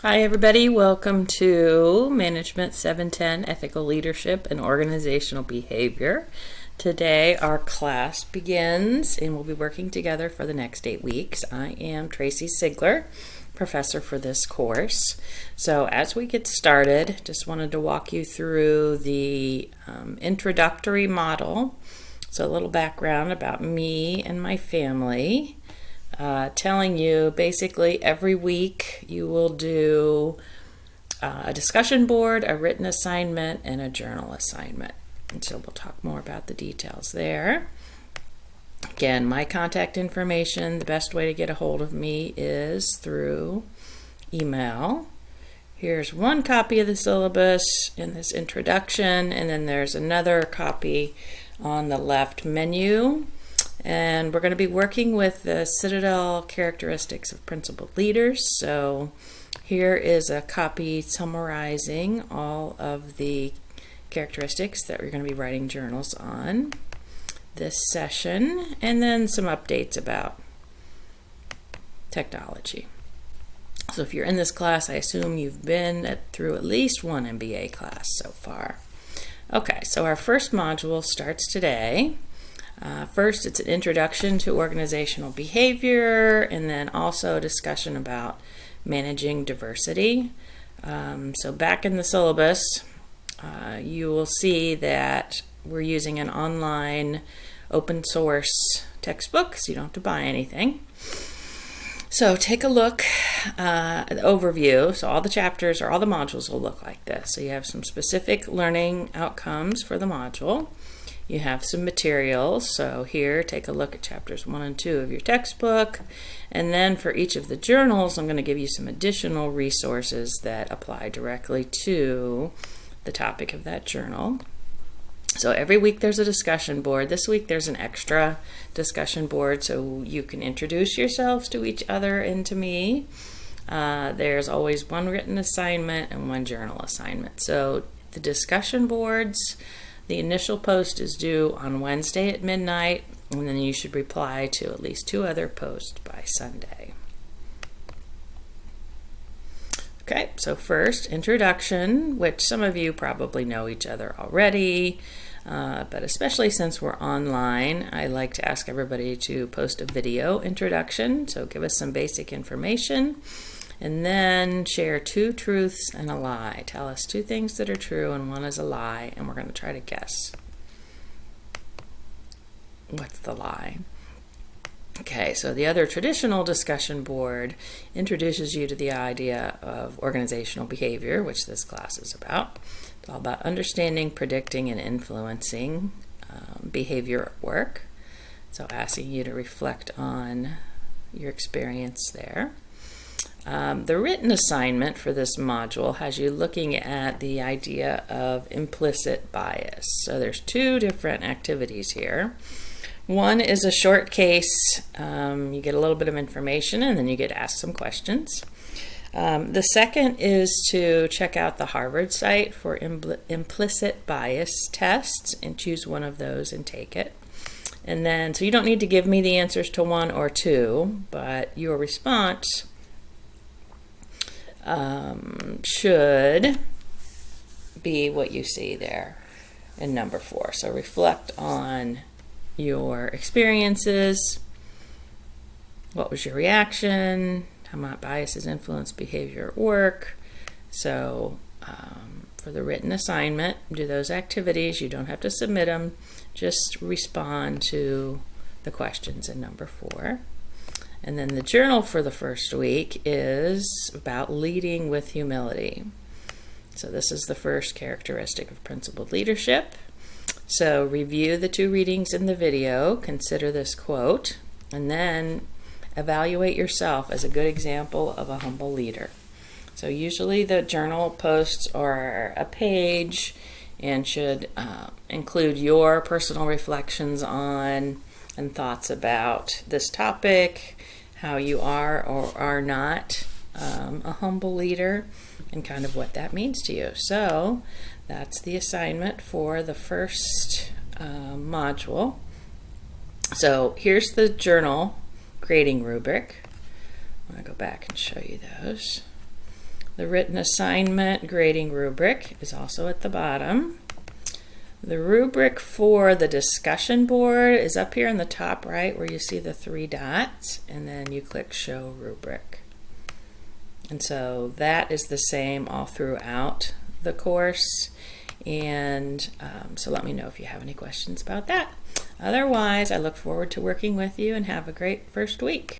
Hi everybody, welcome to Management 710 Ethical Leadership and Organizational Behavior. Today our class begins and we'll be working together for the next 8 weeks. I am Tracy Sigler, professor for this course. So as we get started, just wanted to walk you through the introductory model. So a little background about me and my family. Telling you basically every week you will do a discussion board, a written assignment, and a journal assignment. And so we'll talk more about the details there. Again, my contact information, the best way to get a hold of me is through email. Here's one copy of the syllabus in this introduction, and then there's another copy on the left menu. And we're going to be working with the Citadel Characteristics of Principled Leaders. So here is a copy summarizing all of the characteristics that we're going to be writing journals on this session, and then some updates about technology. So if you're in this class, I assume you've been through at least one MBA class so far. Okay, so our first module starts today. First, it's an introduction to organizational behavior, and then also a discussion about managing diversity. So back in the syllabus, you will see that we're using an online open source textbook, so you don't have to buy anything. So take a look at the overview. So all the chapters or all the modules will look like this. So you have some specific learning outcomes for the module. You have some materials, so here take a look at chapters 1 and 2 of your textbook, and then for each of the journals I'm going to give you some additional resources that apply directly to the topic of that journal. So every week there's a discussion board. This week there's an extra discussion board so you can introduce yourselves to each other and to me. There's always one written assignment and one journal assignment. So the discussion boards, the initial post is due on Wednesday at midnight, and then you should reply to at least 2 other posts by Sunday. Okay, so first, introduction, which some of you probably know each other already, but especially since we're online, I like to ask everybody to post a video introduction, so give us some basic information. And then share 2 truths and a lie. Tell us 2 things that are true and 1 is a lie, and we're going to try to guess what's the lie. Okay, so the other traditional discussion board introduces you to the idea of organizational behavior, which this class is about. It's all about understanding, predicting, and influencing behavior at work. So asking you to reflect on your experience there. The written assignment for this module has you looking at the idea of implicit bias. So there's 2 different activities here. One is a short case. You get a little bit of information and then you get asked some questions. The second is to check out the Harvard site for implicit bias tests and choose one of those and take it. And then, so you don't need to give me the answers to 1 or 2, but your response should be what you see there in number 4. So reflect on your experiences. What was your reaction? How might biases influence behavior at work? So for the written assignment, do those activities. You don't have to submit them. Just respond to the questions in number 4. And then the journal for the first week is about leading with humility. So this is the first characteristic of principled leadership. So review the 2 readings in the video, consider this quote, and then evaluate yourself as a good example of a humble leader. So usually the journal posts are a page and should include your personal reflections on and thoughts about this topic, how you are or are not a humble leader, and kind of what that means to you. So that's the assignment for the first module. So here's the journal grading rubric. I'm going to go back and show you those. The written assignment grading rubric is also at the bottom. The rubric for the discussion board is up here in the top right where you see the 3 dots, and then you click Show Rubric. And so that is the same all throughout the course. And so let me know if you have any questions about that. Otherwise, I look forward to working with you, and have a great first week.